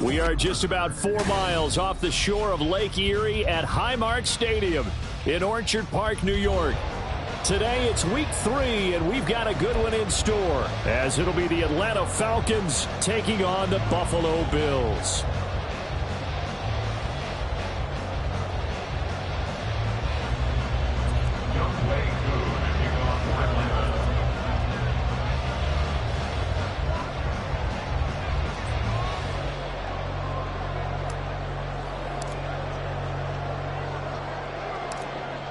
We are just about 4 miles off the shore of Lake Erie at Highmark Stadium in Orchard Park, New York. Today it's week 3, and we've got a good one in store, as it'll be the Atlanta Falcons taking on the Buffalo Bills.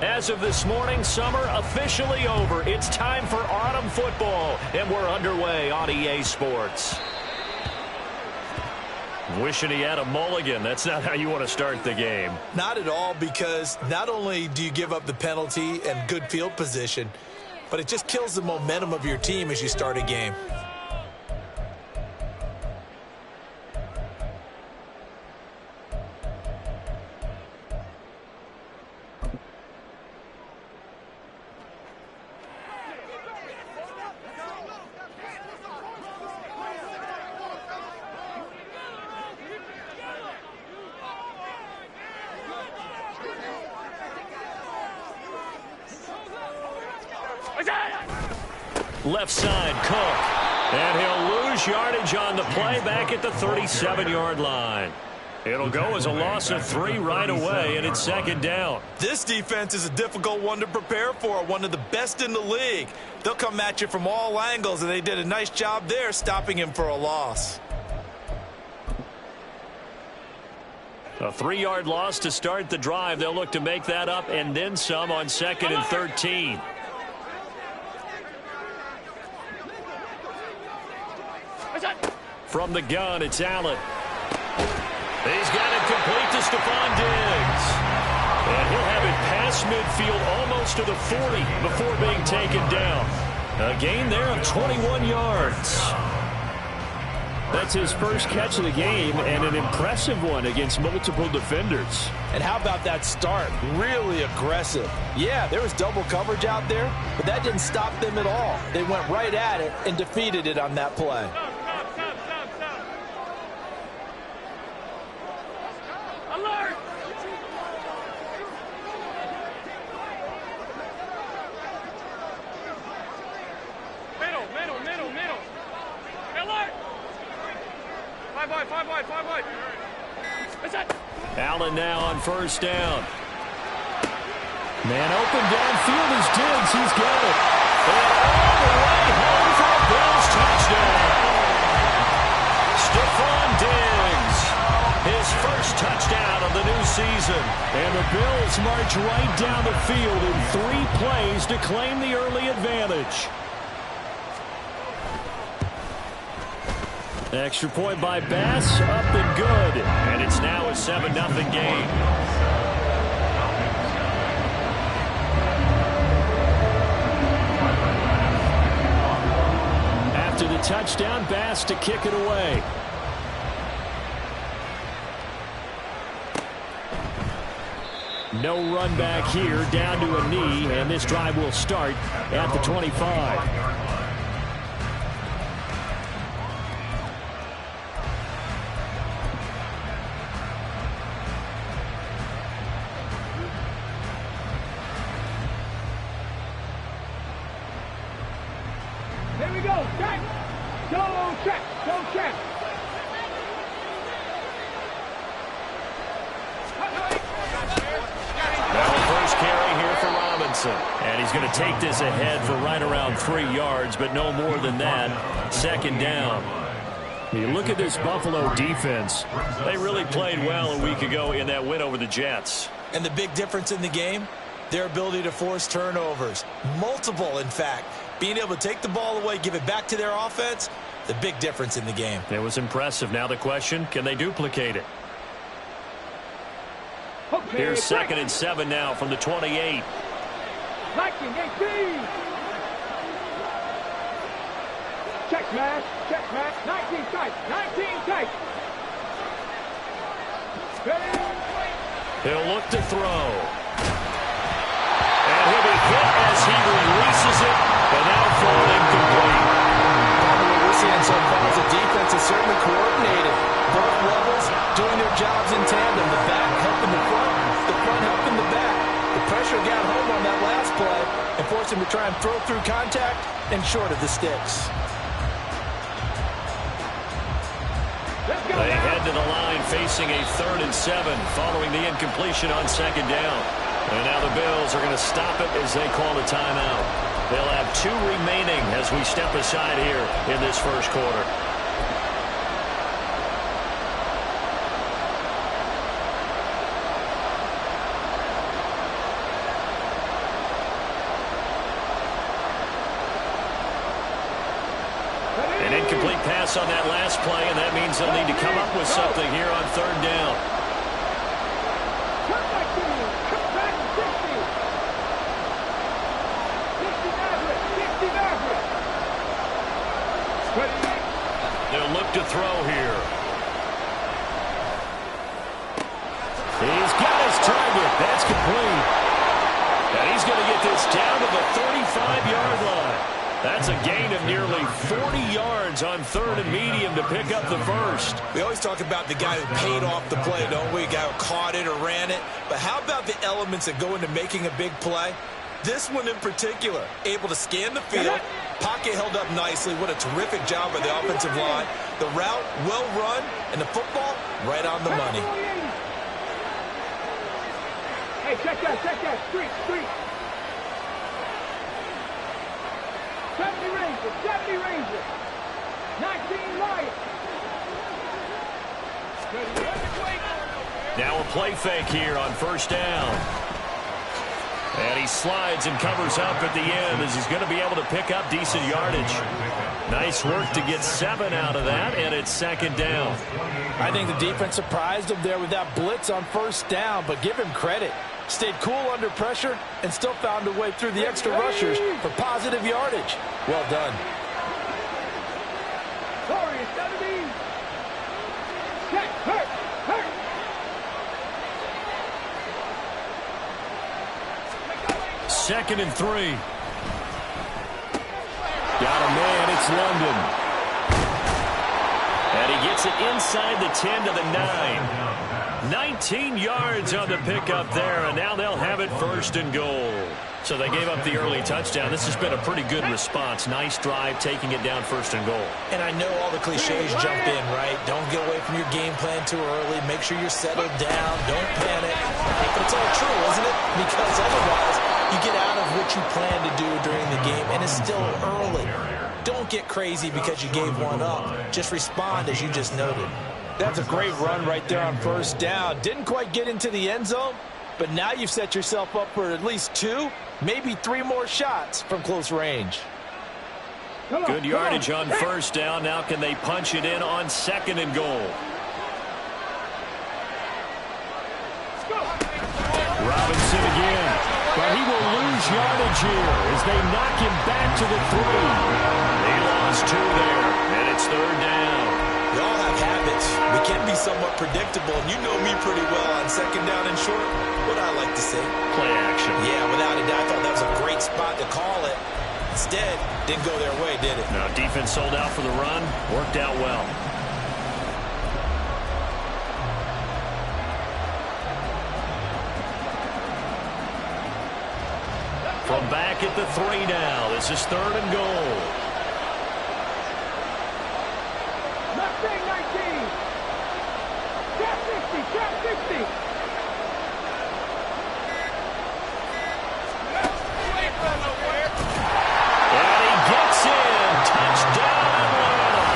As of this morning, summer officially over. It's time for autumn football, and we're underway on EA Sports. Wishing he had a mulligan. That's not how you want to start the game. Not at all, because not only do you give up the penalty and good field position, but it just kills the momentum of your team as you start a game. Left side, Cook. And he'll lose yardage on the play back at the 37-yard line. It'll go as a loss of 3 right away, and it's second down. This defense is a difficult one to prepare for, one of the best in the league. They'll come at you from all angles, and they did a nice job there stopping him for a loss. A 3-yard loss to start the drive. They'll look to make that up and then some on 2nd and 13. From the gun, it's Allen. He's got it complete to Stephon Diggs. And he'll have it past midfield almost to the 40 before being taken down. A gain there of 21 yards. That's his first catch of the game, and an impressive one against multiple defenders. And how about that start? Really aggressive. Yeah, there was double coverage out there, but that didn't stop them at all. They went right at it and defeated it on that play. Allen now on first down. Man open downfield is Diggs. He's got it. And all the way home for a Bills touchdown. Stephon Diggs, his first touchdown of the new season. And the Bills march right down the field in 3 plays to claim the early advantage. Extra point by Bass, up and good. And it's now a 7-0 game. After the touchdown, Bass to kick it away. No run back here, down to a knee, and this drive will start at the 25. Here we go, check. Go check, go check. Now the first carry here for Robinson. And he's going to take this ahead for right around 3 yards, but no more than that. Second down. You look at this Buffalo defense. They really played well a week ago in that win over the Jets. And the big difference in the game, their ability to force turnovers. Multiple, in fact. Being able to take the ball away, give it back to their offense, the big difference in the game. It was impressive. Now the question, can they duplicate it? Okay, Here's 2nd and 7 now from the 28. Liking 18. Check smash, 19 tight, 19 tight. He'll look to throw. And he'll be hit as he releases it, but now thrown incomplete. What we're seeing so far is the defense is certainly coordinated. Both levels jobs in tandem. The back helping the front helping the back. The pressure got home on that last play and forced him to try and throw through contact and short of the sticks. They head to the line facing a 3rd and 7 following the incompletion on 2nd down. And now the Bills are going to stop it as they call a timeout. They'll have 2 remaining as we step aside here in this first quarter. An incomplete pass on that last play, and that means they'll need to come up with something here on 3rd down. They'll look to throw here. He's got his target. That's complete. And he's going to get this down to the 35-yard line. That's a gain of nearly 40 yards on 3rd and medium to pick up the first. We always talk about the guy who paid off the play, don't we? A guy who caught it or ran it. But how about the elements that go into making a big play? This one in particular, able to scan the field, pocket held up nicely. What a terrific job by the offensive line. The route, well run, and the football, right on the money. Hey, check that, street. 70 Rangers, 19 Lions. Now a play fake here on 1st down. And he slides and covers up at the end as he's going to be able to pick up decent yardage. Nice work to get 7 out of that, and it's 2nd down. I think the defense surprised him there with that blitz on 1st down, but give him credit. Stayed cool under pressure and still found a way through the extra rushers for positive yardage. Well done. Sorry, it's 70. Check, hurt. 2nd and 3. Got a man, it's London. And he gets it inside the 10 to the 9. 19 yards on the pickup there, and now they'll have it 1st and goal. So they gave up the early touchdown. This has been a pretty good response. Nice drive, taking it down 1st and goal. And I know all the cliches jump in, right? Don't get away from your game plan too early. Make sure you're settled down. Don't panic. But it's all true, isn't it? Because otherwise, you get out of what you plan to do during the game, and it's still early. Don't get crazy because you gave one up. Just respond as you just noted. That's a great run right there on 1st down. Didn't quite get into the end zone, but now you've set yourself up for at least 2, maybe 3 more shots from close range. Good yardage on 1st down. Now can they punch it in on 2nd and goal? Robinson again. But he will lose yardage here as they knock him back to the 3. They lost 2 there, and it's 3rd down. We all have habits. We can be somewhat predictable, and you know me pretty well on 2nd down and short. What I like to say? Play action. Yeah, without a doubt. I thought that was a great spot to call it. Instead, didn't go their way, did it? Now, defense sold out for the run. Worked out well. From back at the 3 now. This is 3rd and goal. Mustang 19. Trap 60. And he gets in. Touchdown, Atlanta.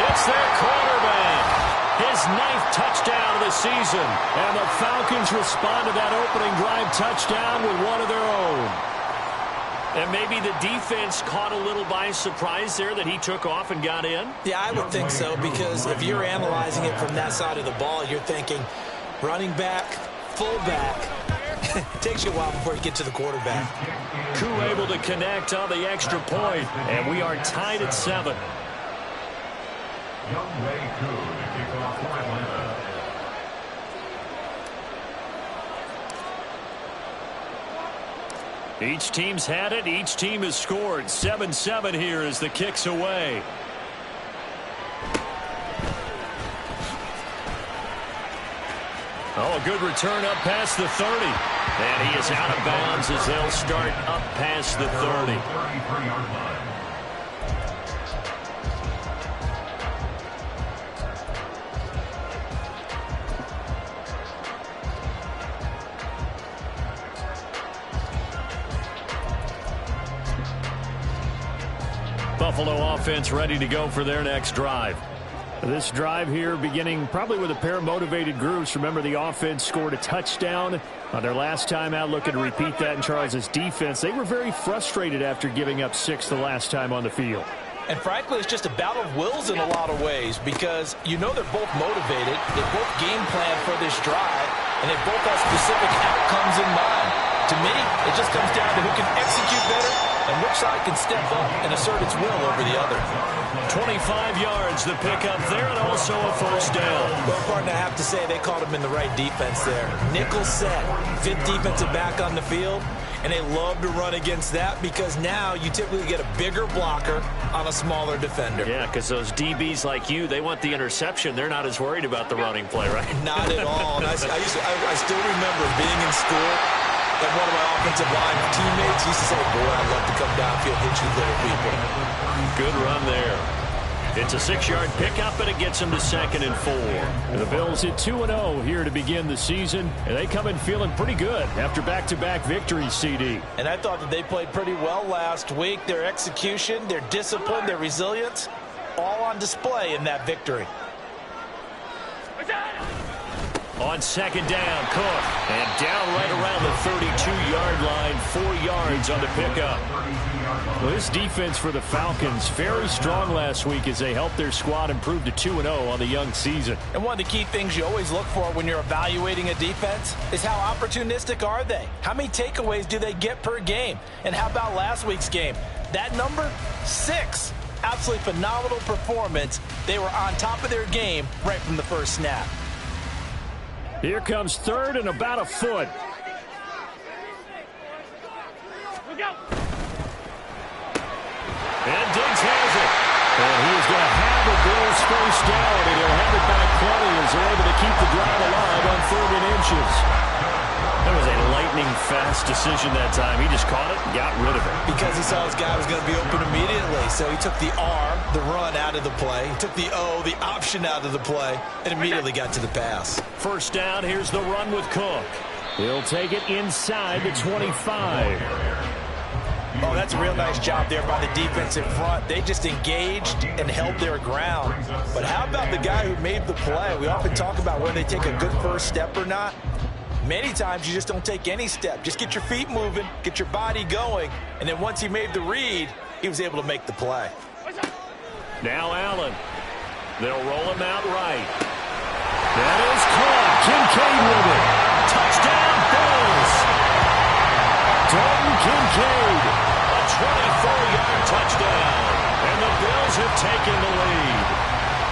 It's their quarterback. His 9th touchdown of the season. And the Falcons respond to that opening drive touchdown with one of their own. And maybe the defense caught a little by surprise there that he took off and got in? Yeah, I would think so, because if you're analyzing it from that side of the ball, you're thinking running back, fullback. It takes you a while before you get to the quarterback. Koo able to connect on the extra point, and we are tied at 7. Each team's had it. Each team has scored. 7-7 here as the kick's away. A good return up past the 30. And he is out of bounds as they'll start up past the 30. Buffalo offense ready to go for their next drive. This drive here beginning probably with a pair of motivated groups. Remember, the offense scored a touchdown on their last time out. Looking to repeat that in Charles' defense. They were very frustrated after giving up 6 the last time on the field. And frankly, it's just a battle of wills in a lot of ways because you know they're both motivated. They both game plan for this drive, and they both have specific outcomes in mind. To me, it just comes down to who can execute better and which side can step up and assert its will over the other. 25 yards the pickup there, and also a first down. Well, partner, I have to say they caught him in the right defense there. Nickel set, 5th defensive back on the field, and they love to run against that because now you typically get a bigger blocker on a smaller defender. Yeah, because those DBs like you, they want the interception. They're not as worried about the running play, right? Not at all. And I still remember being in school, and one of my offensive line teammates used to say, boy, I'd love to come downfield and hit you little people. Good run there. It's a 6-yard pickup, and it gets them to 2nd and 4. The Bills hit 2-0 here to begin the season, and they come in feeling pretty good after back-to-back victories, CD. And I thought that they played pretty well last week. Their execution, their discipline, their resilience, all on display in that victory. On 2nd down, Cook. And down right around the 32-yard line, 4 yards on the pickup. Well, this defense for the Falcons, very strong last week as they helped their squad improve to 2-0 on the young season. And one of the key things you always look for when you're evaluating a defense is how opportunistic are they? How many takeaways do they get per game? And how about last week's game? That number, 6. Absolutely phenomenal performance. They were on top of their game right from the first snap. Here comes 3rd and about a foot. And Diggs has it. And he is going to have the Bills first down, and he'll have it back plenty as they're able to keep the drive alive on 3rd and inches. That was a lightning-fast decision that time. He just caught it and got rid of it. Because he saw his guy was going to be open immediately. So he took the R, the run, out of the play. He took the O, the option, out of the play, and immediately got to the pass. First down, here's the run with Cook. He'll take it inside the 25. Oh, that's a real nice job there by the defense in front. They just engaged and held their ground. But how about the guy who made the play? We often talk about whether they take a good first step or not. Many times you just don't take any step. Just get your feet moving, get your body going, and then once he made the read, he was able to make the play. Now Allen. They'll roll him out right. That is caught. Kincaid with it. Touchdown, Bills. Dalton Kincaid. A 24-yard touchdown. And the Bills have taken the lead.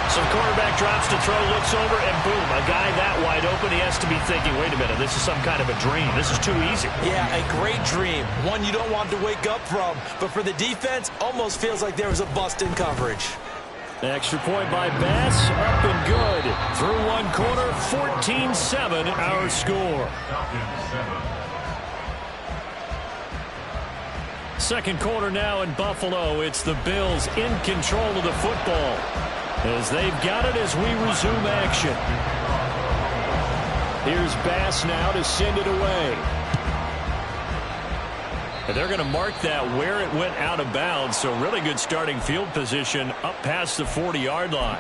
Some quarterback drops to throw, looks over, and boom, a guy that wide open, he has to be thinking, wait a minute, this is some kind of a dream. This is too easy. Yeah, a great dream. One you don't want to wake up from. But for the defense, almost feels like there was a bust in coverage. Extra point by Bass, up and good. Through one quarter, 14-7 our score. Second quarter now in Buffalo. It's the Bills in control of the football as they've got it as we resume action. Here's Bass now to send it away. And they're going to mark that where it went out of bounds, so really good starting field position up past the 40-yard line.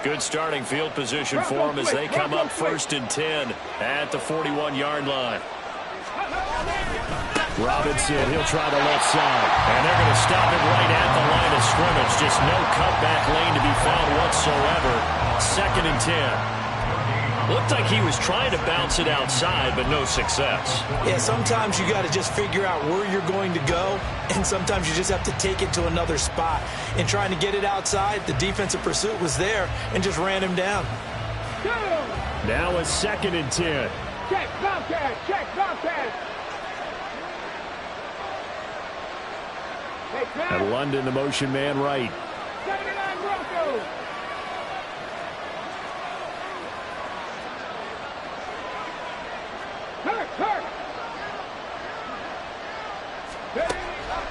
Good starting field position for them as they come up 1st and 10 at the 41-yard line. Robinson, he'll try the left side. And they're going to stop it right at the line of scrimmage. Just no cutback lane to be found whatsoever. 2nd and 10. Looked like he was trying to bounce it outside, but no success. Yeah, sometimes you got to just figure out where you're going to go, and sometimes you just have to take it to another spot. In trying to get it outside, the defensive pursuit was there and just ran him down. Now a 2nd and 10. Check, Bobcat, check, Bobcat. And London, the motion man right. 79 Broncos.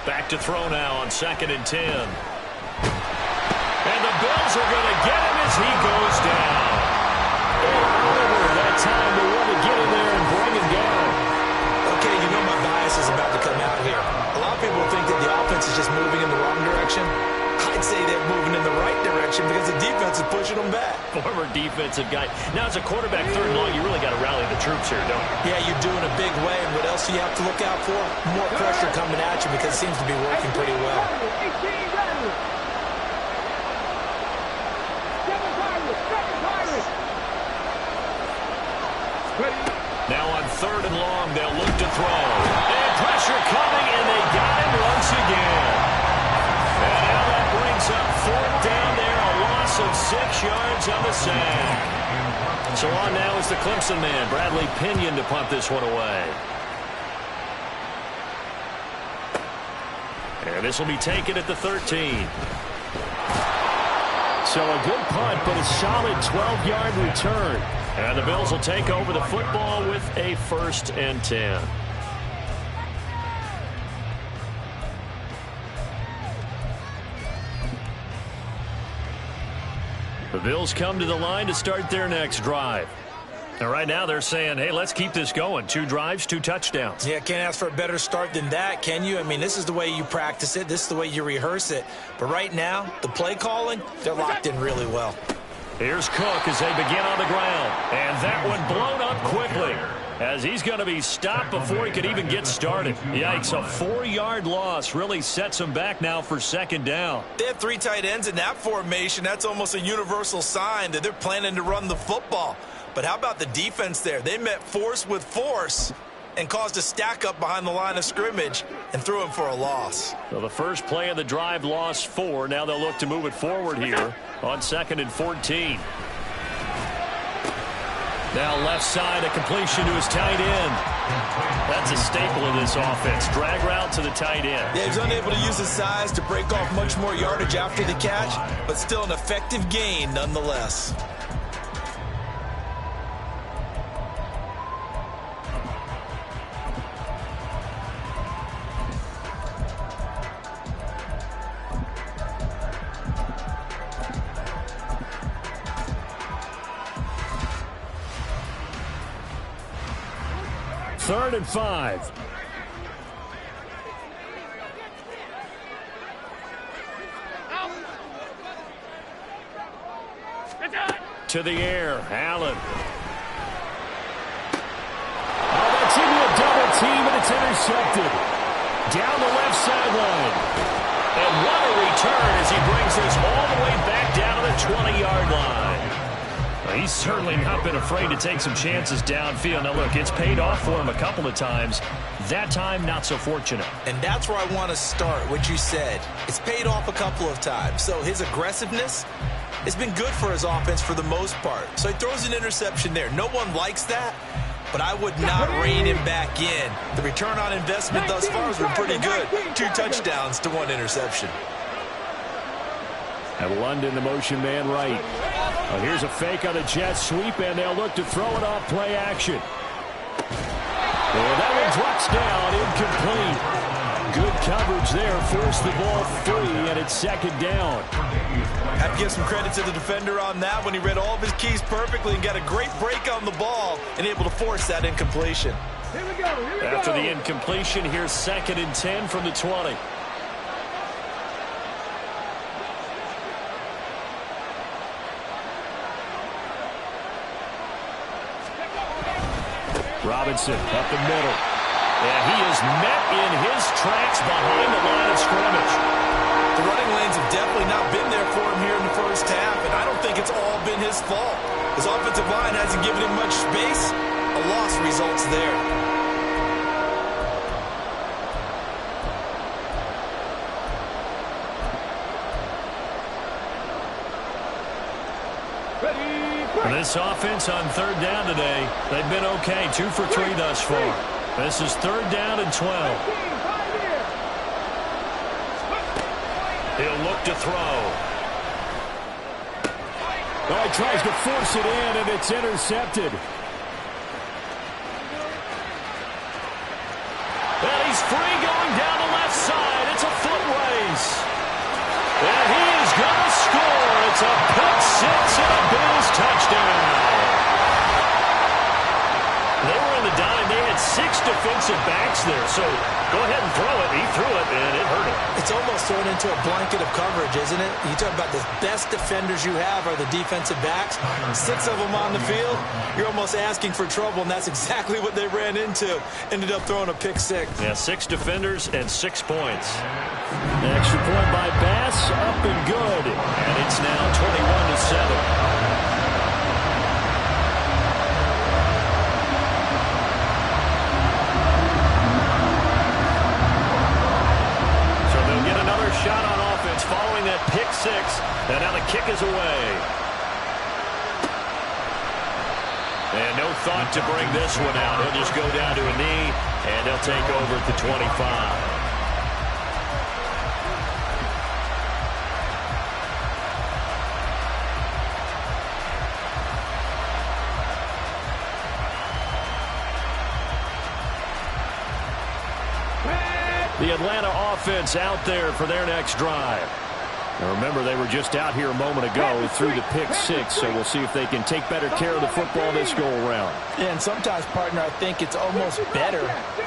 Back to throw now on 2nd and 10. And the Bills are going to get him as he goes down. Oliver, that time they want to get in there and bring him down. Okay, you know my bias is about to come out here. A lot of people think that the offense is just moving in the wrong direction. I'd say they're moving in the right direction because the defense is pushing them back. Former defensive guy. Now, as a quarterback, 3rd and long, you really got to rally the troops here, don't you? Yeah, you're doing a big way, and what else do you have to look out for? More pressure coming at you because it seems to be working pretty well. Now on 3rd and long, they'll look to throw. And pressure coming, and they got him once again. And now that brings up 4th down there, a loss of 6 yards on the sack. So on now is the Clemson man, Bradley Pinion, to punt this one away. And this will be taken at the 13. So a good punt, but a solid 12-yard return. And the Bills will take over the football with a 1st and 10. The Bills come to the line to start their next drive. And right now they're saying, hey, let's keep this going. 2 drives, 2 touchdowns. Yeah, can't ask for a better start than that, can you? I mean, this is the way you practice it. This is the way you rehearse it. But right now, the play calling, they're locked in really well. Here's Cook as they begin on the ground. And that one blown up quickly as he's going to be stopped before he could even get started. Yikes, a 4-yard loss really sets him back now for 2nd down. They have 3 tight ends in that formation. That's almost a universal sign that they're planning to run the football. But how about the defense there? They met force with force and caused a stack up behind the line of scrimmage and threw him for a loss. So the first play of the drive lost 4. Now they'll look to move it forward here on 2nd and 14. Now left side, a completion to his tight end. That's a staple of this offense. Drag route to the tight end. Yeah, he's unable to use his size to break off much more yardage after the catch, but still an effective gain nonetheless. Third and 5. To the air, Allen. Oh, that's into a double team, and it's intercepted. Down the left sideline. And what a return as he brings this all the way back down to the 20-yard line. Well, he's certainly not been afraid to take some chances downfield. Now, look, it's paid off for him a couple of times. That time, not so fortunate. And that's where I want to start, what you said. It's paid off a couple of times. So his aggressiveness has been good for his offense for the most part. So he throws an interception there. No one likes that, but I would not rein him back in. The return on investment thus far has been pretty good. 2 touchdowns to 1 interception. And London, the motion man right. Well, here's a fake on a jet sweep, and they'll look to throw it off play action. Well, that one drops down, incomplete. Good coverage there, forced the ball free, and it's 2nd down. Have to give some credit to the defender on that when he read all of his keys perfectly and got a great break on the ball and able to force that incompletion. Here we go. After the incompletion, here's 2nd and 10 from the 20. Robinson up the middle. And he is met in his tracks behind the line of scrimmage. The running lanes have definitely not been there for him here in the first half, and I don't think it's all been his fault. His offensive line hasn't given him much space. A loss results there. This offense on 3rd down today, they've been okay. 2 for 3 thus far. This is 3rd down and 12. He'll look to throw. Oh, he tries to force it in, and it's intercepted. And he's free going down the left side. It's a foot race. And he is going to score. It's a pick six and a Bills touchdown. They were in the dime. They had 6 defensive backs there. So go ahead and throw it. He threw it, and it hurt him. It's almost thrown into a blanket of coverage, isn't it? You talk about the best defenders you have are the defensive backs. 6 of them on the field. You're almost asking for trouble, and that's exactly what they ran into. Ended up throwing a pick six. Yeah, 6 defenders and 6 points. An extra point by Bass, up and good. And it's now 21-7. Shot on offense following that pick six, and now the kick is away. And no thought to bring this one out. He'll just go down to a knee, and they'll take over at the 25. The Atlanta offense out there for their next drive. Now remember, they were just out here a moment ago through the pick six, so we'll see if they can take better care of the football this go-around. Yeah, and sometimes, partner, I think it's almost better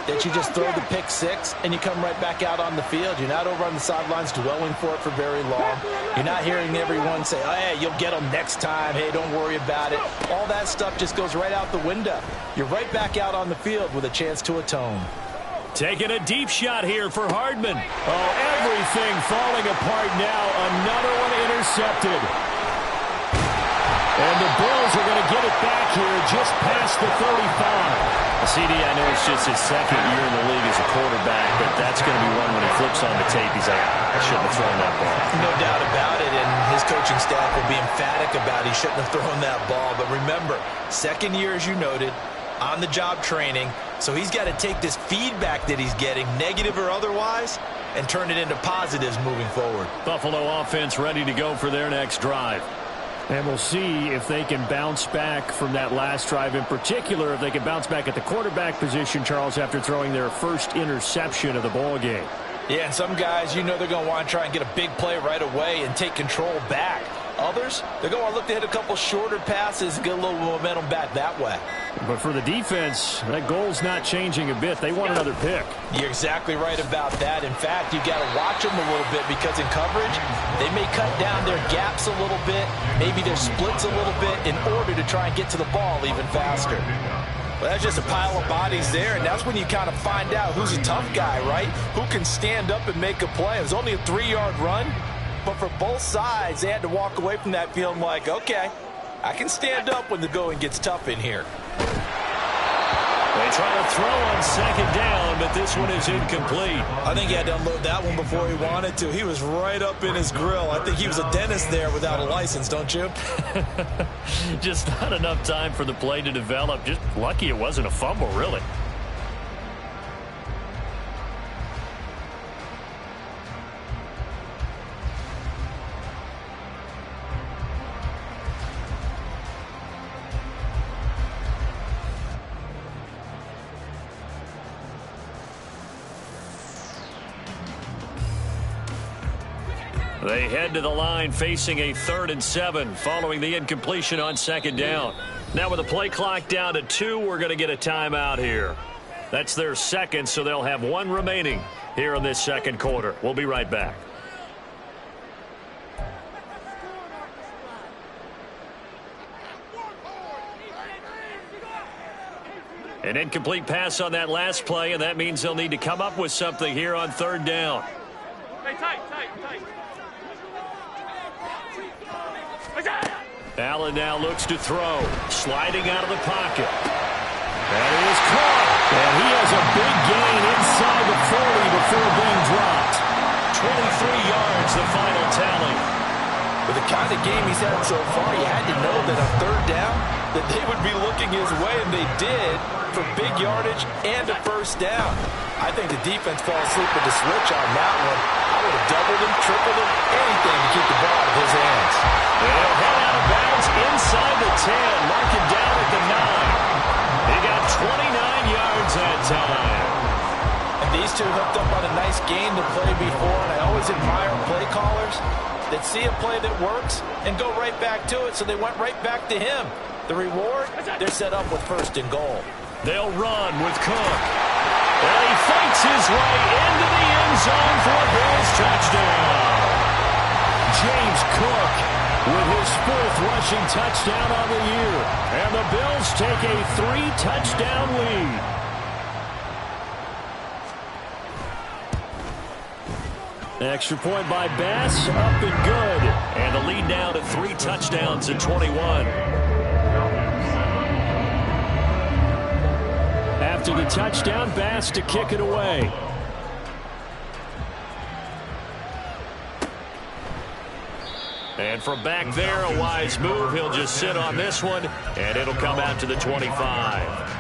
that you just throw the pick six and you come right back out on the field. You're not over on the sidelines dwelling for it for very long. You're not hearing everyone say, oh, hey, you'll get them next time. Hey, don't worry about it. All that stuff just goes right out the window. You're right back out on the field with a chance to atone. Taking a deep shot here for Hardman. Oh, everything falling apart now. Another one intercepted. And the Bills are going to get it back here just past the 35. CD, I know it's just his second year in the league as a quarterback, but that's going to be one when he flips on the tape. He's like, I shouldn't have thrown that ball. No doubt about it, and his coaching staff will be emphatic about he shouldn't have thrown that ball. But remember, second year, as you noted, on-the-job training, so he's got to take this feedback that he's getting, negative or otherwise, and turn it into positives moving forward. Buffalo offense ready to go for their next drive. And we'll see if they can bounce back from that last drive, in particular, if they can bounce back at the quarterback position, Charles, after throwing their first interception of the ball game. Yeah, and some guys, you know they're going to want to try and get a big play right away and take control back. Others, they're going to look to hit a couple shorter passes and get a little momentum back that way. But for the defense, that goal's not changing a bit. They want another pick. You're exactly right about that. In fact, you've got to watch them a little bit because in coverage, they may cut down their gaps a little bit, maybe their splits a little bit in order to try and get to the ball even faster. Well, that's just a pile of bodies there, and that's when you kind of find out who's a tough guy, right? Who can stand up and make a play. It was only a 3-yard run. But for both sides, they had to walk away from that feeling like, okay, I can stand up when the going gets tough in here. They try to throw on second down, but this one is incomplete. I think he had to unload that one before he wanted to. He was right up in his grill. I think he was a dentist there without a license, don't you? Just not enough time for the play to develop. Just lucky it wasn't a fumble, really. They head to the line facing a 3rd and 7 following the incompletion on second down. Now with the play clock down to 2, we're going to get a timeout here. That's their second, so they'll have 1 remaining here in this second quarter. We'll be right back. An incomplete pass on that last play, and that means they'll need to come up with something here on 3rd down. Hey, tight. Allen now looks to throw, sliding out of the pocket. And he is caught. And he has a big gain inside the 40 before being dropped. 23 yards, the final tally. With the kind of game he's had so far, you had to know that on 3rd down, that they would be looking his way, and they did, for big yardage and a first down. I think the defense fell asleep with the switch on that one. I would have doubled him, tripled him, anything to keep the ball out of his hands. They'll head out of bounds inside the 10, marking down at the 9. He got 29 yards that time. And these two hooked up on a nice game to play before, and I always admire play callers that see a play that works and go right back to it, so they went right back to him. The reward, they're set up with 1st and goal. They'll run with Cook. And he fights his way into the end zone for a Bills touchdown. James Cook with his 4th rushing touchdown on the year. And the Bills take a 3-touchdown lead. Extra point by Bass, up and good. And the lead now to 3 touchdowns at 21. After the touchdown, Bass to kick it away. And from back there, a wise move. He'll just sit on this one, and it'll come out to the 25.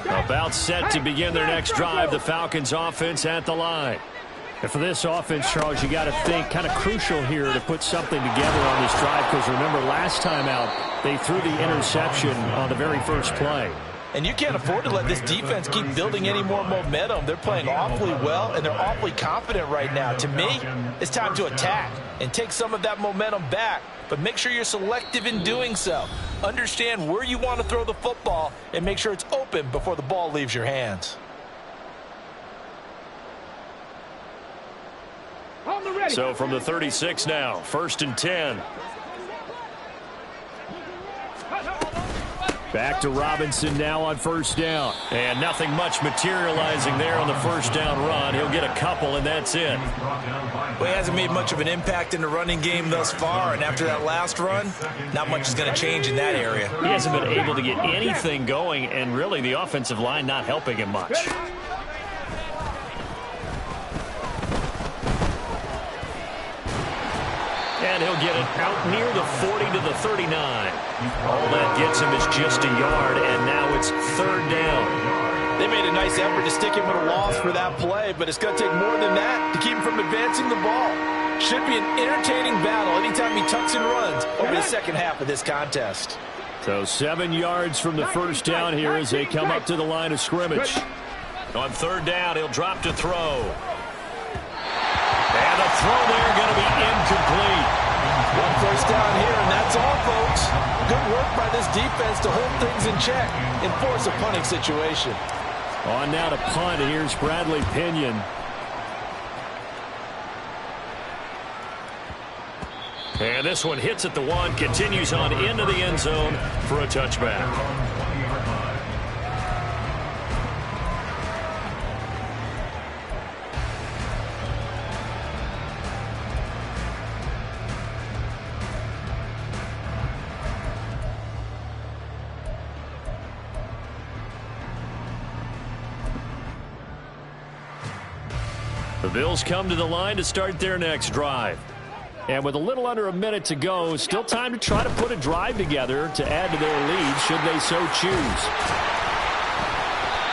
About set to begin their next drive, the Falcons offense at the line. And for this offense, Charles, you got to think kind of crucial here to put something together on this drive, because remember last time out they threw the interception on the very first play. And you can't afford to let this defense keep building any more momentum. They're playing awfully well, and they're awfully confident right now. To me, it's time to attack and take some of that momentum back. But make sure you're selective in doing so. Understand where you want to throw the football and make sure it's open before the ball leaves your hands. So from the 36 now, 1st and 10. Back to Robinson now on 1st down. And nothing much materializing there on the 1st down run. He'll get a couple, and that's it. Well, he hasn't made much of an impact in the running game thus far, and after that last run, not much is going to change in that area. He hasn't been able to get anything going, and really the offensive line not helping him much. And he'll get it out near the 40 to the 39. All that gets him is just a yard, and now it's 3rd down. They made a nice effort to stick him with a loss for that play, but it's going to take more than that to keep him from advancing the ball. Should be an entertaining battle anytime he tucks and runs over the second half of this contest. So 7 yards from the 1st down here as they come up to the line of scrimmage. On 3rd down, he'll drop to throw. And the throw there going to be incomplete. 1 first down here, and that's all, folks. Good work by this defense to hold things in check and force a punting situation. On now to punt. Here's Bradley Pinion. And this one hits at the 1, continues on into the end zone for a touchback. The Bills come to the line to start their next drive. And with a little under a minute to go, still time to try to put a drive together to add to their lead should they so choose.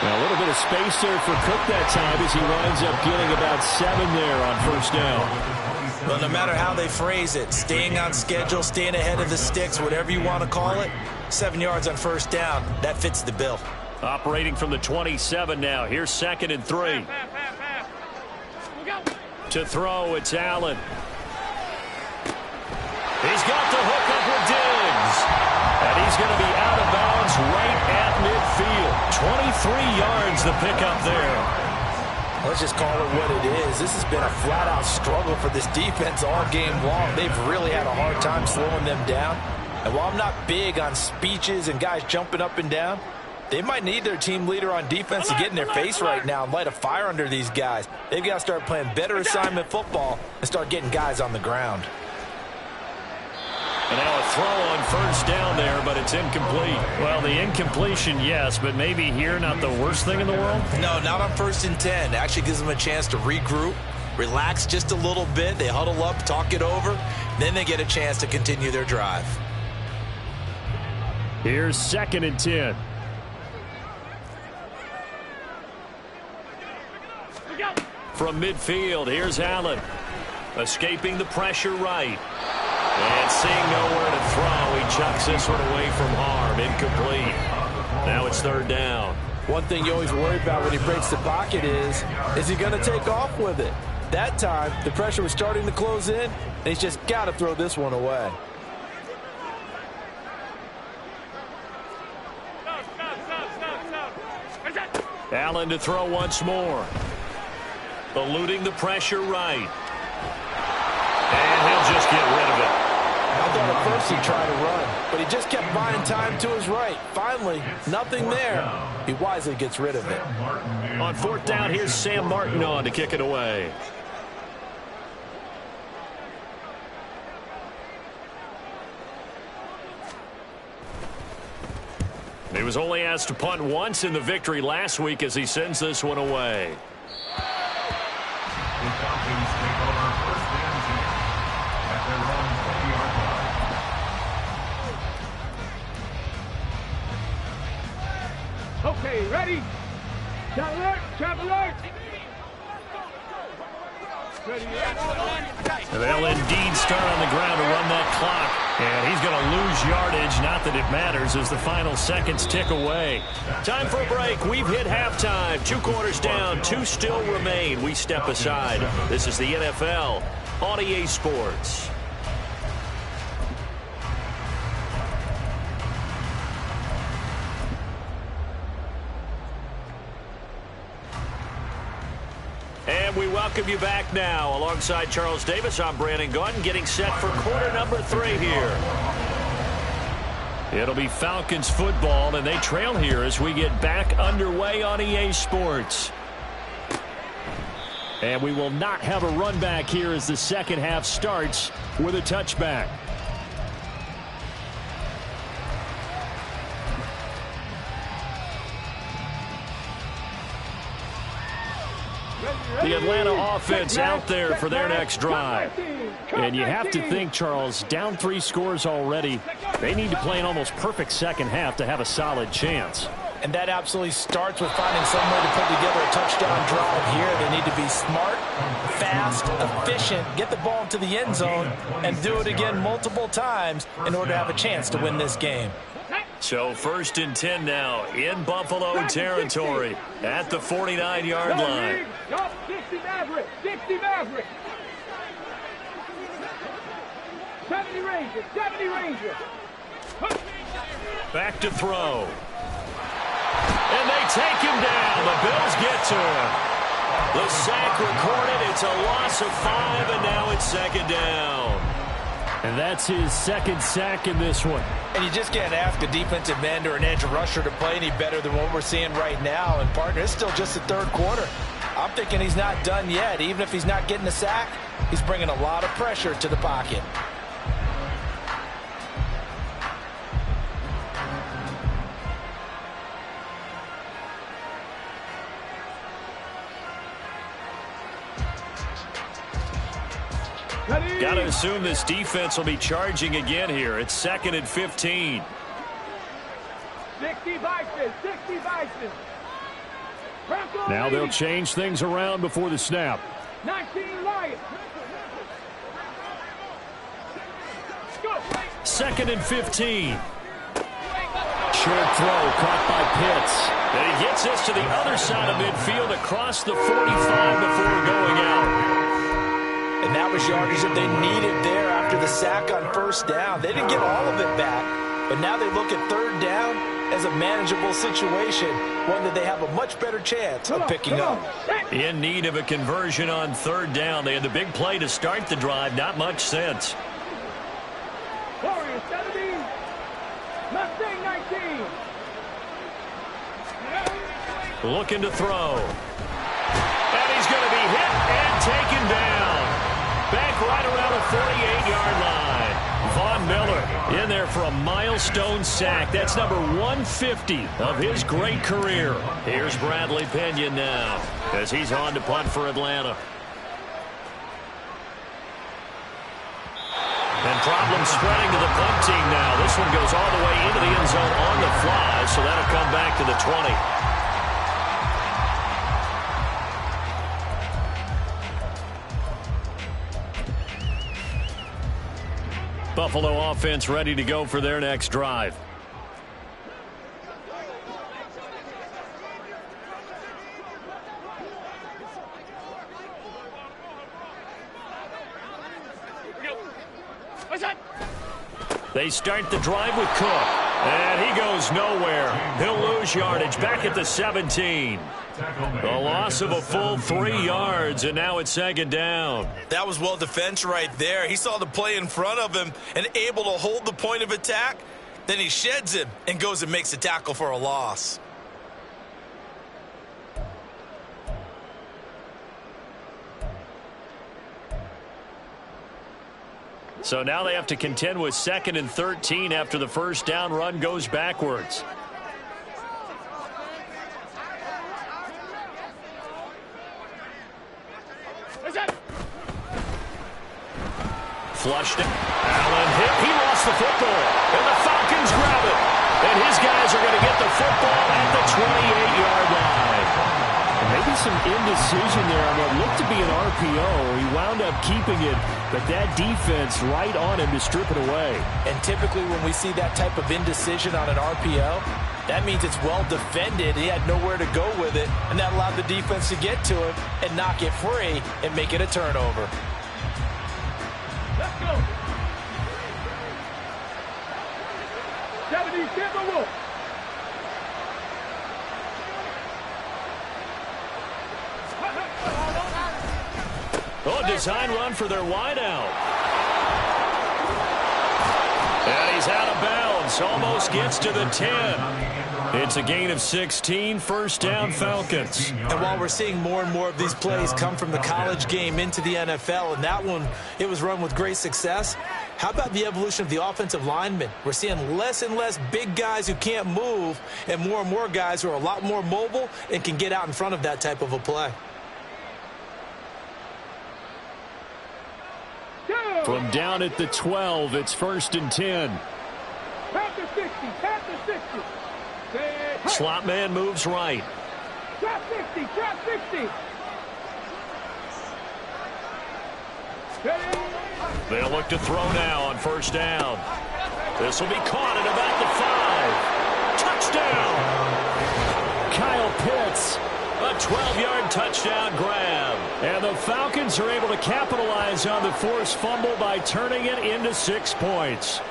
Now, a little bit of space there for Cook that time as he winds up getting about 7 there on 1st down. Well, no matter how they phrase it, staying on schedule, staying ahead of the sticks, whatever you want to call it, 7 yards on 1st down, that fits the bill. Operating from the 27 now. Here's 2nd and 3. To throw, it's Allen. He's got the hook up with Diggs. And he's going to be out of bounds right at midfield. 23 yards the pickup there. Let's just call it what it is. This has been a flat-out struggle for this defense all game long. They've really had a hard time slowing them down. And while I'm not big on speeches and guys jumping up and down, they might need their team leader on defense to get in their face right now and light a fire under these guys. They've got to start playing better assignment football and start getting guys on the ground. And now a throw on first down there, but it's incomplete. Well, the incompletion, yes, but maybe here not the worst thing in the world? No, not on 1st and 10. Actually gives them a chance to regroup, relax just a little bit. They huddle up, talk it over. Then they get a chance to continue their drive. Here's 2nd and 10. From midfield, here's Allen. Escaping the pressure right. And seeing nowhere to throw, he chucks this one away from harm. Incomplete. Now it's 3rd down. One thing you always worry about when he breaks the pocket is he going to take off with it? That time, the pressure was starting to close in, and he's just got to throw this one away. Allen to throw once more. Eluding the pressure right. And he'll just get rid of it. I thought at first he tried to run, but he just kept buying time to his right. Finally, nothing there. He wisely gets rid of it. On 4th down, here's Sam Martin on to kick it away. He was only asked to punt once in the victory last week as he sends this one away. Okay, ready? Trap alert! Ready, They'll indeed start on the ground to run that clock. And he's going to lose yardage. Not that it matters as the final seconds tick away. Time for a break. We've hit halftime. 2 quarters down. 2 still remain. We step aside. This is the NFL on EA Sports. And we welcome you back now. Alongside Charles Davis, I'm Brandon Gaudin, getting set for quarter number 3 here. It'll be Falcons football, and they trail here as we get back underway on EA Sports. And we will not have a run back here as the second half starts with a touchback. The Atlanta offense out there for their next drive. And you have to think, Charles, down 3 scores already. They need to play an almost perfect second half to have a solid chance. And that absolutely starts with finding some way to put together a touchdown drive here. They need to be smart, fast, efficient, get the ball into the end zone, and do it again multiple times in order to have a chance to win this game. So 1st and 10 now in Buffalo territory at the 49-yard line. 60 Maverick, 60 Maverick. 70 Ranger, 70 Ranger. Back to throw. And they take him down. The Bills get to him. The sack recorded. It's a loss of 5, and now it's 2nd down. And that's his 2nd sack in this one. And you just can't ask a defensive end or an edge rusher to play any better than what we're seeing right now. And, partner, it's still just the 3rd quarter. I'm thinking he's not done yet. Even if he's not getting a sack, he's bringing a lot of pressure to the pocket. Got to assume this defense will be charging again here. It's 2nd and 15. 60 Bison, 60 Bison. Now they'll change things around before the snap. 19 Lions. Go. 2nd and 15. Short throw caught by Pitts. And he gets this to the other side of midfield across the 45 before going out. And that was yardage that they needed there after the sack on 1st down. They didn't get all of it back, but now they look at 3rd down as a manageable situation, one that they have a much better chance of picking up. In need of a conversion on 3rd down. They had the big play to start the drive. Not much sense. Warriors 70. Mustang 19. Looking to throw. And he's going to be hit and taken down. Back right around the 48-yard line. Von Miller In there for a milestone sack. That's number 150 of his great career. Here's Bradley Pena now as he's on to punt for Atlanta. And problems spreading to the punt team now. This one goes all the way into the end zone on the fly, so that'll come back to the 20. Buffalo offense ready to go for their next drive. They start the drive with Cook. And he goes nowhere. He'll lose yardage back at the 17. A loss of a full 3 yards, and now it's second down. That was well defense right there. He saw the play in front of him and able to hold the point of attack. Then he sheds him and goes and makes a tackle for a loss. So now they have to contend with 2nd and 13 after the first down run goes backwards. Flushed it. Allen hit. He lost the football. And the Falcons grab it. And his guys are going to get the football at the 28-yard line. And maybe some indecision there on what looked to be an RPO. He wound up keeping it, but that defense right on him to strip it away. And typically when we see that type of indecision on an RPO, that means it's well defended. He had nowhere to go with it, and that allowed the defense to get to him and knock it free and make it a turnover. Let's go. 70 Timberwolves. Oh, design run for their wideout. And he's out of bounds. Almost gets to the 10. It's a gain of 16, first down Falcons. And while we're seeing more and more of these plays come from the college game into the NFL, and that one, it was run with great success, how about the evolution of the offensive linemen? We're seeing less and less big guys who can't move and more guys who are a lot more mobile and can get out in front of that type of a play. From down at the 12, it's 1st and 10. Past the 60. Past the 60. Slot man moves right. Trap 60. Trap 60. They'll look to throw now on first down. This will be caught at about the 5. Touchdown! Kyle Pitts. A 12-yard touchdown grab. And the Falcons are able to capitalize on the forced fumble by turning it into 6 points.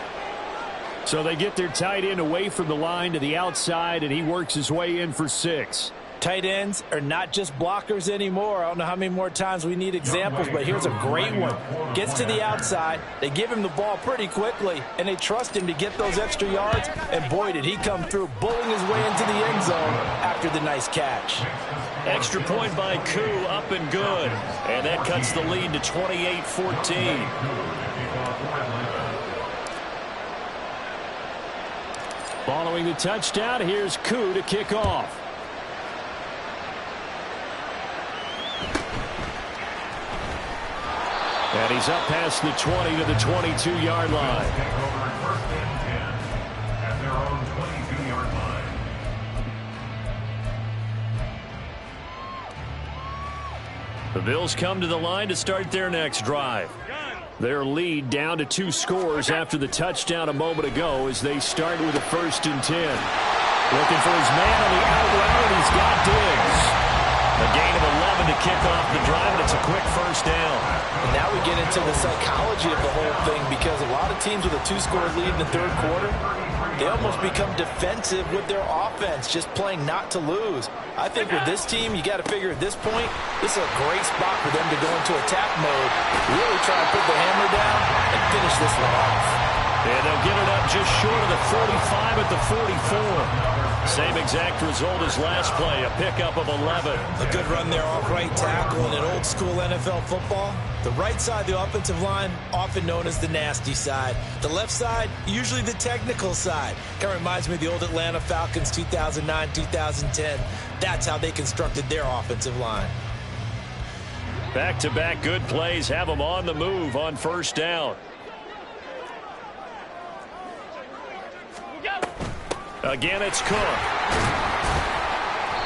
So they get their tight end away from the line to the outside, and he works his way in for 6. Tight ends are not just blockers anymore. I don't know how many more times we need examples, but here's a great one. Gets to the outside, they give him the ball pretty quickly, and they trust him to get those extra yards, and boy, did he come through, bowling his way into the end zone after the nice catch. Extra point by Koo, up and good. And that cuts the lead to 28-14. Following the touchdown, here's Koo to kick off. And he's up past the 20 to the 22-yard line. The Bills come to the line to start their next drive. Their lead down to 2 scores after the touchdown a moment ago as they start with a 1st and 10. Looking for his man on the out route, and he's got Diggs. A gain of 11 to kick off the drive, and it's a quick first down. And now we get into the psychology of the whole thing, because a lot of teams with a 2-score lead in the third quarter, they almost become defensive with their offense, just playing not to lose. I think with this team, you got to figure at this point, this is a great spot for them to go into attack mode, really try to put the hammer down and finish this one off. And they'll get it up just short of the 45 at the 44. Same exact result as last play, a pickup of 11. A good run there off right tackle in an old school NFL football. The right side of the offensive line, often known as the nasty side. The left side, usually the technical side. Kind of reminds me of the old Atlanta Falcons 2009-2010. That's how they constructed their offensive line. Back-to-back good plays have them on the move on first down. Again, it's Cook.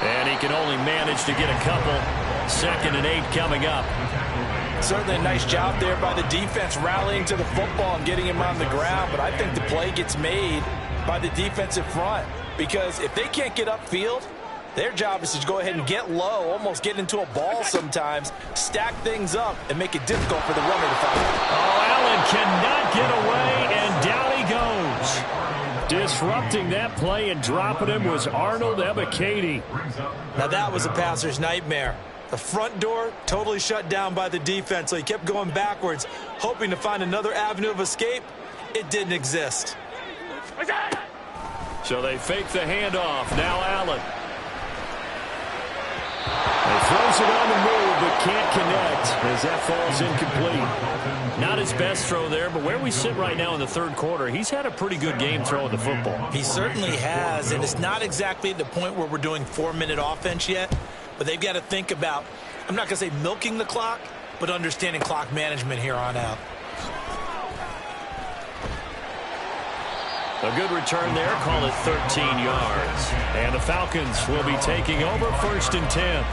And he can only manage to get a couple. 2nd and 8 coming up. Certainly a nice job there by the defense rallying to the football and getting him on the ground. But I think the play gets made by the defensive front. Because if they can't get upfield, their job is to go ahead and get low, almost get into a ball sometimes, stack things up, and make it difficult for the runner to find. Oh, Allen cannot get away, and down he goes. Disrupting that play and dropping him was Arnold Ebiketie. Now that was a passer's nightmare. The front door totally shut down by the defense, so he kept going backwards, hoping to find another avenue of escape. It didn't exist. So they fake the handoff. Now Allen. He throws it on the move, but can't connect as that falls incomplete. Not his best throw there, but where we sit right now in the third quarter, he's had a pretty good game throwing the football. He certainly has, and it's not exactly at the point where we're doing 4-minute offense yet, but they've got to think about, I'm not going to say milking the clock, but understanding clock management here on out. A good return there, call it 13 yards. And the Falcons will be taking over 1st and 10.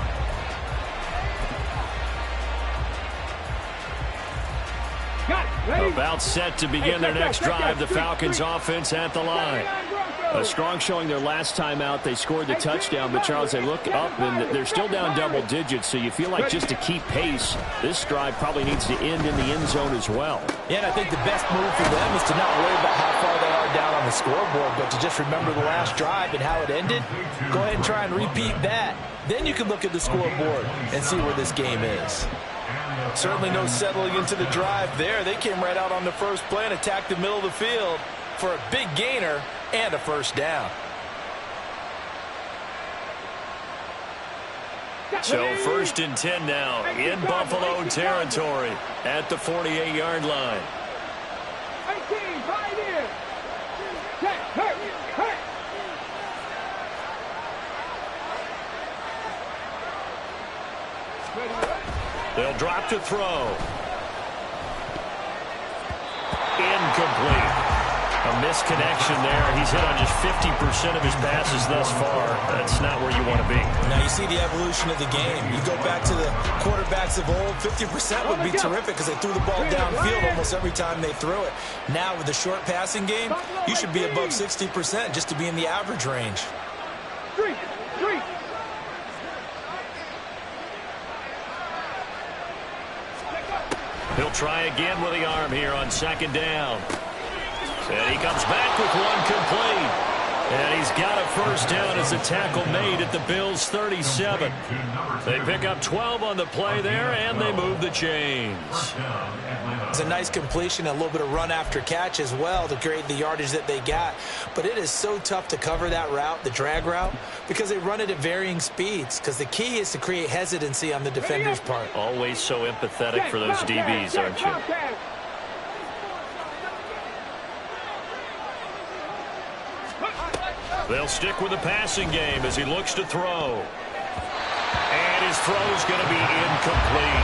About set to begin their next drive, the Falcons offense at the line. A strong showing their last time out. They scored the touchdown, but Charles, they look up and they're still down double digits, so you feel like just to keep pace, this drive probably needs to end in the end zone as well. Yeah, and I think the best move for them is to not worry about how far they are down on the scoreboard, but to just remember the last drive and how it ended. Go ahead and try and repeat that. Then you can look at the scoreboard and see where this game is. Certainly no settling into the drive there. They came right out on the first play and attacked the middle of the field for a big gainer and a first down. So 1st and 10 now in Buffalo territory at the 48-yard line. 18, right in. Check, hurt, hurt. They'll drop to throw. Incomplete. A misconnection there. He's hit on just 50% of his passes thus far. That's not where you want to be. Now you see the evolution of the game. You go back to the quarterbacks of old, 50% would be terrific because they threw the ball downfield almost every time they threw it. Now with the short passing game, you should be above 60% just to be in the average range. Three. He'll try again with the arm here on 2nd down. And he comes back with one complete. And he's got a first down as a tackle made at the Bills' 37. They pick up 12 on the play there, and they move the chains. It's a nice completion, a little bit of run after catch as well to create the yardage that they got. But it is so tough to cover that route, the drag route, because they run it at varying speeds. Because the key is to create hesitancy on the defender's part. Always so empathetic for those DBs, aren't you? They'll stick with the passing game as he looks to throw. And his throw's going to be incomplete.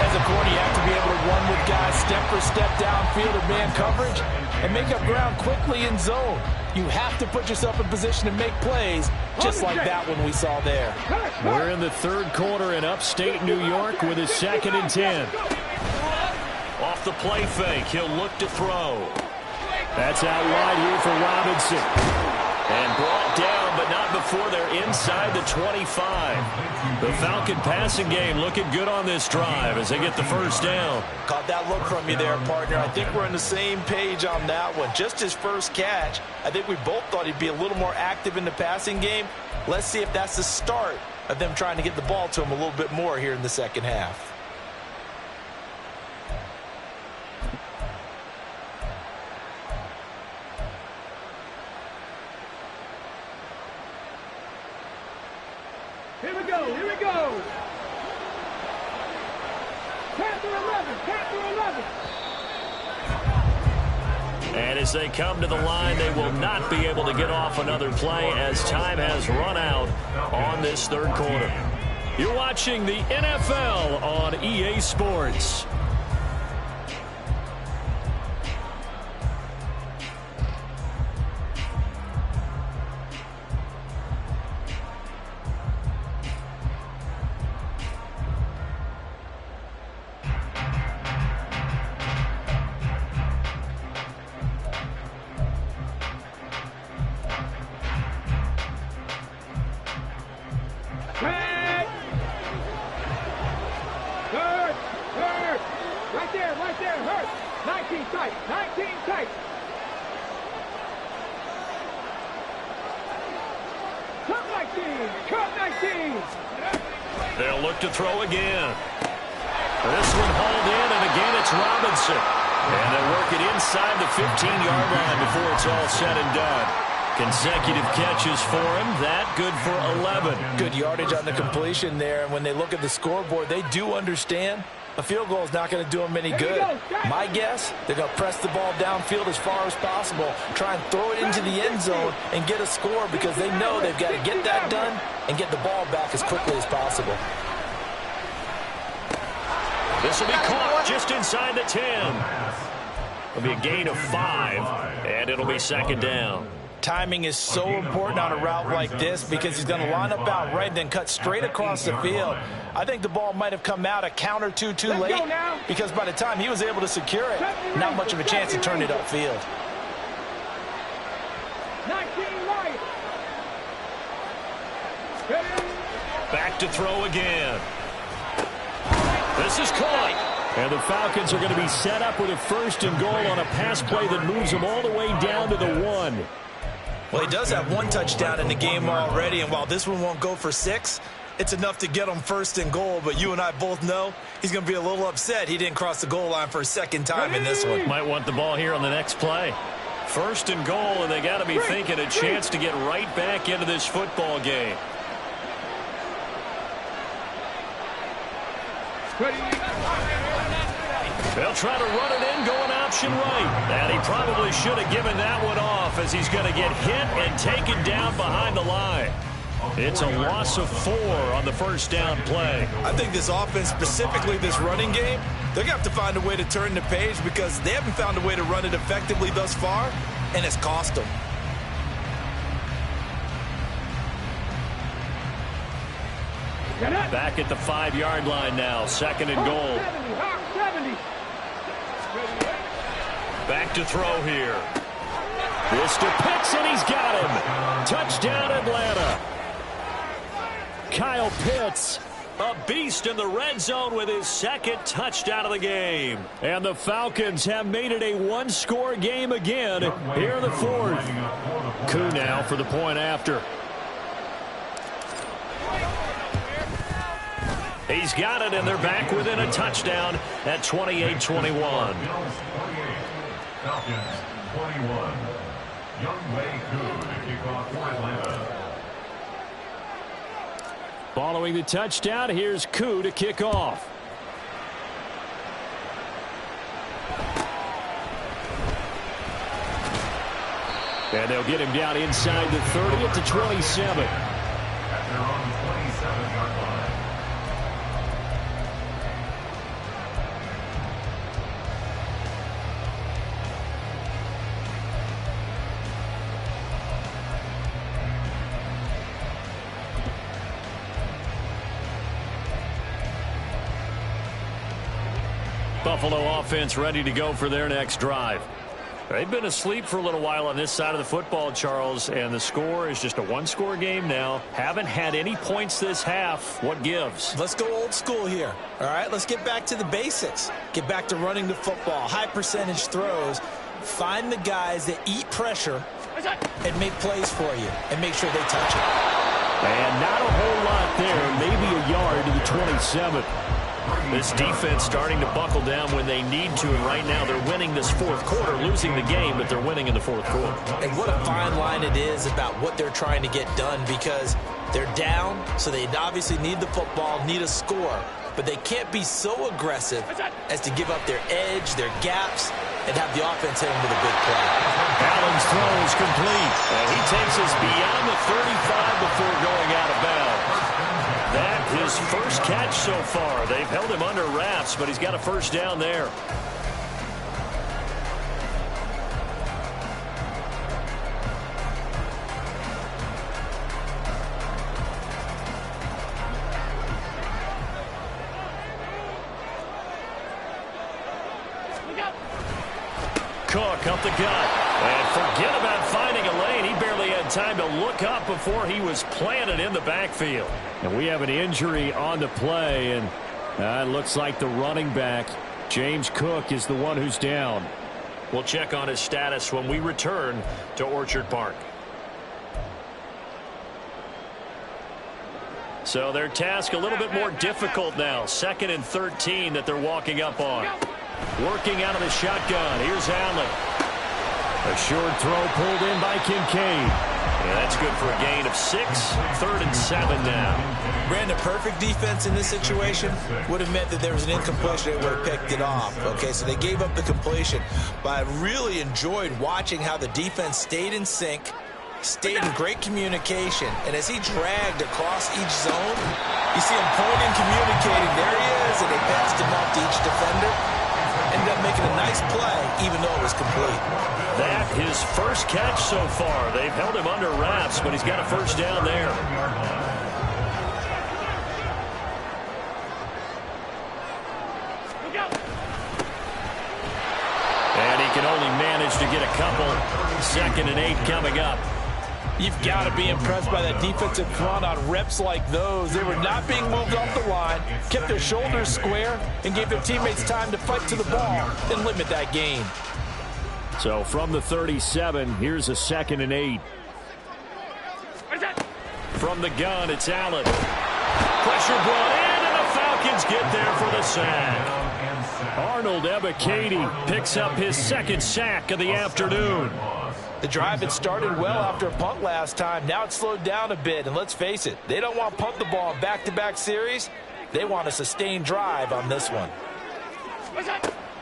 As a corner, you have to be able to run with guys step for step downfield in man coverage and make up ground quickly in zone. You have to put yourself in position to make plays, just like that one we saw there. We're in the third quarter in upstate New York with a 2nd and 10. Off the play fake, he'll look to throw. That's out wide here for Robinson. And brought down, but not before they're inside the 25. The Falcon passing game looking good on this drive as they get the first down. Caught that look from you there, partner. I think we're on the same page on that one. Just his first catch, I think we both thought he'd be a little more active in the passing game. Let's see if that's the start of them trying to get the ball to him a little bit more here in the second half. Here we go. Here we go. 10 through 11. 10 through 11. And as they come to the line, they will not be able to get off another play as time has run out on this third quarter. You're watching the NFL on EA Sports. They'll look to throw again. This one hauled in, and again it's Robinson. And they'll work it inside the 15-yard line before it's all said and done. Consecutive catches for him. That good for 11. Good yardage on the completion there. And when they look at the scoreboard, they do understand a field goal is not going to do them any good. My guess, they're going to press the ball downfield as far as possible, try and throw it into the end zone and get a score because they know they've got to get that done and get the ball back as quickly as possible. This will be caught just inside the 10. It'll be a gain of 5, and it'll be second down. Timing is so important on a route like this because he's going to line up out right and then cut straight across the field. I think the ball might have come out a count or two too late because by the time he was able to secure it, not much of a chance to turn it upfield. 19 right. Back to throw again. This is caught. And the Falcons are going to be set up with a 1st and goal on a pass play that moves them all the way down to the 1. Well, he does have 1 touchdown in the game already, and while this one won't go for 6, it's enough to get him 1st and goal. But you and I both know he's going to be a little upset he didn't cross the goal line for a second time in this one. Might want the ball here on the next play. 1st and goal, and they got to be thinking a chance to get right back into this football game. They'll try to run it in, going option right. And he probably should have given that one off as he's going to get hit and taken down behind the line. It's a loss of 4 on the 1st down play. I think this offense, specifically this running game, they're going to have to find a way to turn the page because they haven't found a way to run it effectively thus far, and it's cost them. Back at the 5-yard line now, 2nd and goal. 70. Back to throw here. This to Pitts, and he's got him. Touchdown, Atlanta. Kyle Pitts, a beast in the red zone with his 2nd touchdown of the game. And the Falcons have made it a 1-score game again here in the 4th. Koo now for the point after. He's got it, and they're back within a touchdown at 28-21. Falcons 21. Youngway Koo to kick off for Atlanta. Following the touchdown, here's Koo to kick off. And they'll get him down inside the 30 at the 27. At their own 27-yard line. Buffalo offense ready to go for their next drive. They've been asleep for a little while on this side of the football, Charles, and the score is just a 1-score game now. Haven't had any points this half. What gives? Let's go old school here. All right, let's get back to the basics. Get back to running the football, high percentage throws. Find the guys that eat pressure and make plays for you and make sure they touch it. And not a whole lot there, maybe a yard to the 27. This defense starting to buckle down when they need to, and right now they're winning this fourth quarter, losing the game, but they're winning in the fourth quarter. And what a fine line it is about what they're trying to get done, because they're down, so they obviously need the football, need a score, but they can't be so aggressive as to give up their edge, their gaps, and have the offense hit them with a big play. Allen's throw is complete, and he takes us beyond the 35 before going out of bounds. That his first catch so far. They've held him under wraps, but he's got a first down there. Cook up the gut. And forget about finding a lane. He barely had time to look up before he was planted in the backfield. And we have an injury on the play, and it looks like the running back, James Cook, is the one who's down. We'll check on his status when we return to Orchard Park. So their task a little bit more difficult now. 2nd and 13 that they're walking up on. Working out of the shotgun. Here's Allen. A short throw pulled in by Kincaid. Yeah, that's good for a gain of 6. 3rd and 7 now. Brandon, perfect defense in this situation would have meant that there was an incompletion. They would have picked it off. Okay, so they gave up the completion. But I really enjoyed watching how the defense stayed in sync, stayed in great communication. And as he dragged across each zone, you see him pointing, communicating. There he is, and they passed him off to each defender. Ended up making a nice play, even though it was complete. That his first catch so far. They've held him under wraps, but he's got a first down there. And he can only manage to get a couple. 2nd and 8 coming up. You've got to be impressed by that defensive front on reps like those. They were not being moved off the line, kept their shoulders square, and gave their teammates time to fight to the ball and limit that gain. So from the 37, here's a 2nd and 8. From the gun, it's Allen. Pressure brought in, and the Falcons get there for the sack. Arnold Ebiketie picks up his 2nd sack of the afternoon. The drive had started well after a punt last time. Now it's slowed down a bit, and let's face it, they don't want to punt the ball in back-to-back series. They want a sustained drive on this one.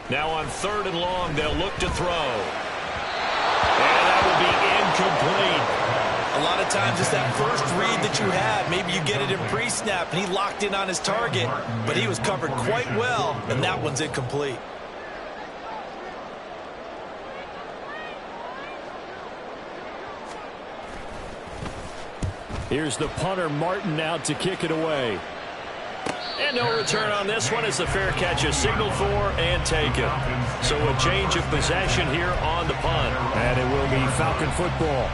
Now on 3rd and long, they'll look to throw. And that will be incomplete. A lot of times it's that first read that you have. Maybe you get it in pre-snap, and he locked in on his target, but he was covered quite well, and that one's incomplete. Here's the punter, Martin, out to kick it away. And no return on this one as the fair catch is signaled for and taken. So a change of possession here on the punt. And it will be Falcon football.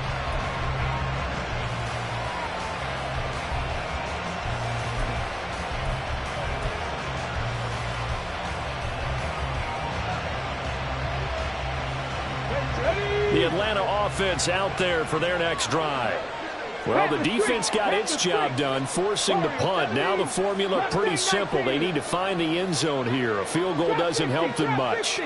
The Atlanta offense out there for their next drive. Well, the defense got its job done, forcing the punt. Now the formula pretty simple. They need to find the end zone here. A field goal doesn't help them much.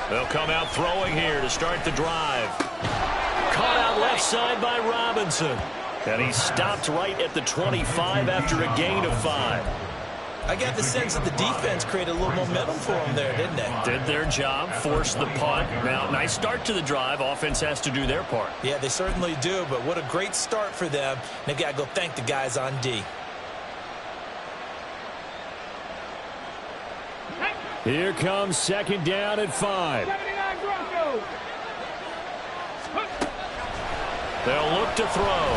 They'll come out throwing here to start the drive. Caught out left side by Robinson. And he stopped right at the 25 after a gain of 5. I got the sense that the defense created a little momentum for them there, didn't they? Did their job, forced the punt. Now, nice start to the drive. Offense has to do their part. Yeah, they certainly do, but what a great start for them. They've got to go thank the guys on D. Here comes 2nd down at 5. They'll look to throw.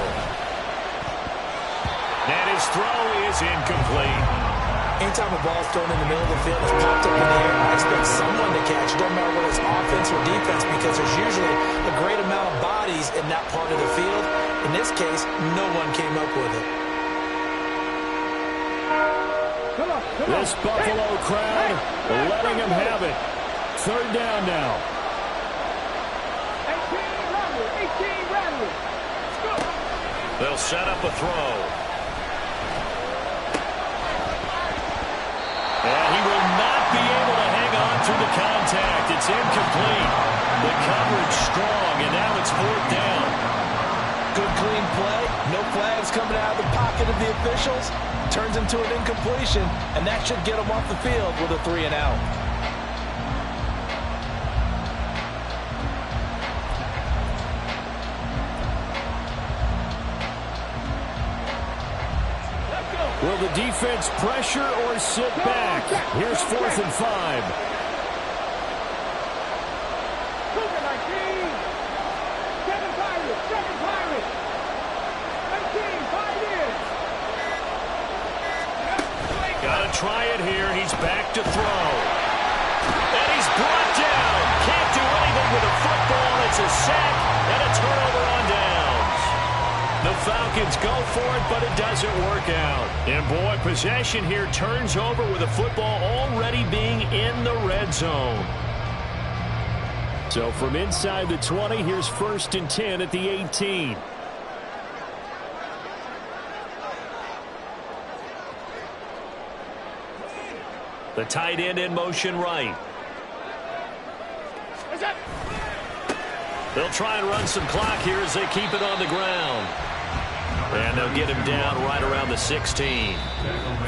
And his throw is incomplete. Anytime a ball's thrown in the middle of the field, it's popped up in the air, I expect someone to catch it. Don't matter whether it's offense or defense, because there's usually a great amount of bodies in that part of the field. In this case, no one came up with it. This Buffalo crowd letting them have it. 3rd down now. 18 Rattler. They'll set up a throw. And he will not be able to hang on through the contact. It's incomplete. The coverage strong, and now it's 4th down. Good clean play. No flags coming out of the pocket of the officials. Turns into an incompletion, and that should get him off the field with a 3-and-out. Will the defense pressure or sit back? Here's 4th and 5. Got to try it here. He's back to throw. And he's brought down. Can't do anything with a football. It's a sack and a turnover on downs. The Falcons go for it, but it doesn't work out. And, boy, possession here turns over with the football already being in the red zone. So from inside the 20, here's 1st and 10 at the 18. The tight end in motion right. They'll try and run some clock here as they keep it on the ground. And they'll get him down right around the 16.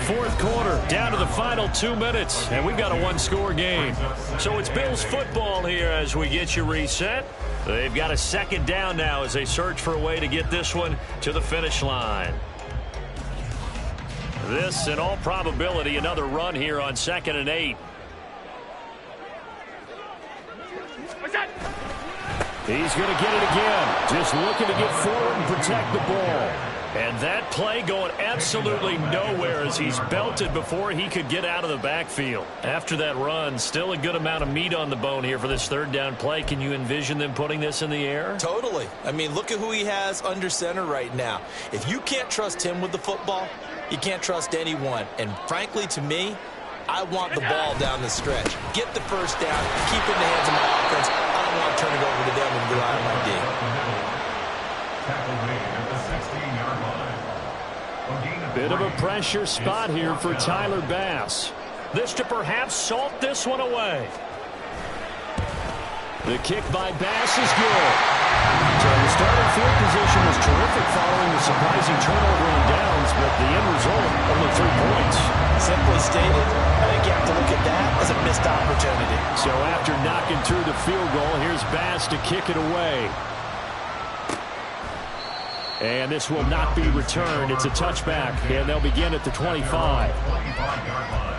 4th quarter, down to the final 2 minutes, and we've got a 1-score game. So it's Bills football here as we get you reset. They've got a 2nd down now as they search for a way to get this one to the finish line. This, in all probability, another run here on 2nd and 8. He's going to get it again. Just looking to get forward and protect the ball. And that play going absolutely nowhere as he's belted before he could get out of the backfield. After that run, still a good amount of meat on the bone here for this 3rd down play. Can you envision them putting this in the air? Totally. I mean, look at who he has under center right now. If you can't trust him with the football, you can't trust anyone. And frankly, to me, I want the ball down the stretch. Get the 1st down, keep it in the hands of my offense. I don't want to turn it over to them and rely on my D. Tackle made at the 16-yard line. Bit of a pressure spot here for Tyler Bass. This to perhaps salt this one away. The kick by Bass is good. So the starting field position was terrific following the surprising turnover on downs, but the end result, only 3 points. Simply stated, I think you have to look at that as a missed opportunity. So after knocking through the field goal, here's Bass to kick it away. And this will not be returned. It's a touchback, and they'll begin at the 25. 25-yard line.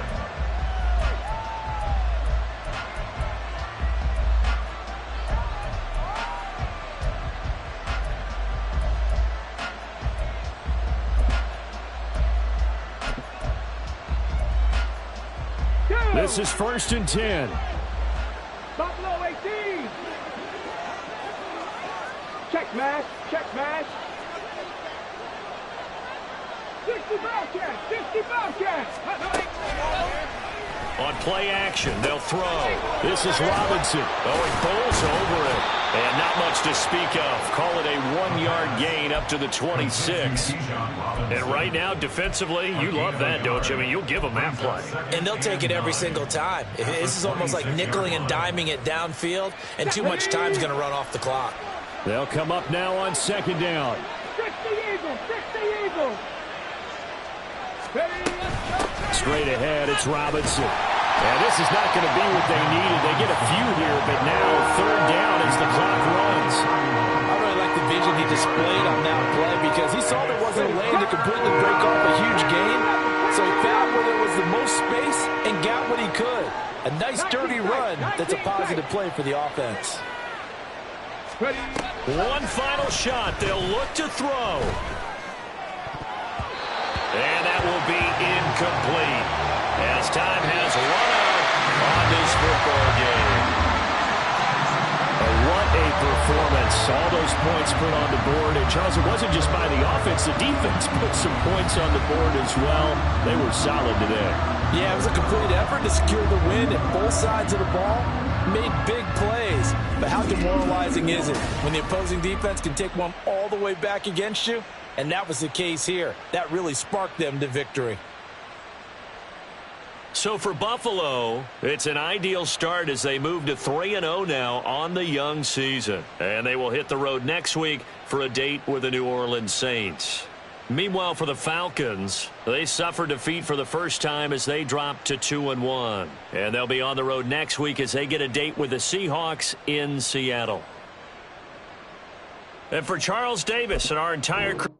This is 1st and 10. Buffalo 18. Check mash, check mash. 60 Bobcats, 60 Bobcats. On play action, they'll throw. This is Robinson. Oh, he bowls over it. And not much to speak of. Call it a 1-yard gain up to the 26. And right now, defensively, you love that, don't you? I mean, you'll give them that play. And they'll take it every single time. This is almost like nickeling and diming it downfield, and too much time's going to run off the clock. They'll come up now on 2nd down. 60 Eagles, 60 Eagles. Straight ahead, it's Robinson. And this is not going to be what they needed. They get a few here, but now 3rd down as the clock runs. I really like the vision he displayed on that play because he saw there wasn't a lane to completely break off a huge gain. So he found where there was the most space and got what he could. A nice dirty run that's a positive play for the offense. One final shot. They'll look to throw. And that will be incomplete as time has run out on this football game. What a performance. All those points put on the board. And, Charles, it wasn't just by the offense. The defense put some points on the board as well. They were solid today. Yeah, it was a complete effort to secure the win at both sides of the ball. Made big plays. But how demoralizing is it when the opposing defense can take one all the way back against you? And that was the case here. That really sparked them to victory. So for Buffalo, it's an ideal start as they move to 3-0 now on the young season. And they will hit the road next week for a date with the New Orleans Saints. Meanwhile, for the Falcons, they suffered defeat for the first time as they dropped to 2-1. And they'll be on the road next week as they get a date with the Seahawks in Seattle. And for Charles Davis and our entire crew.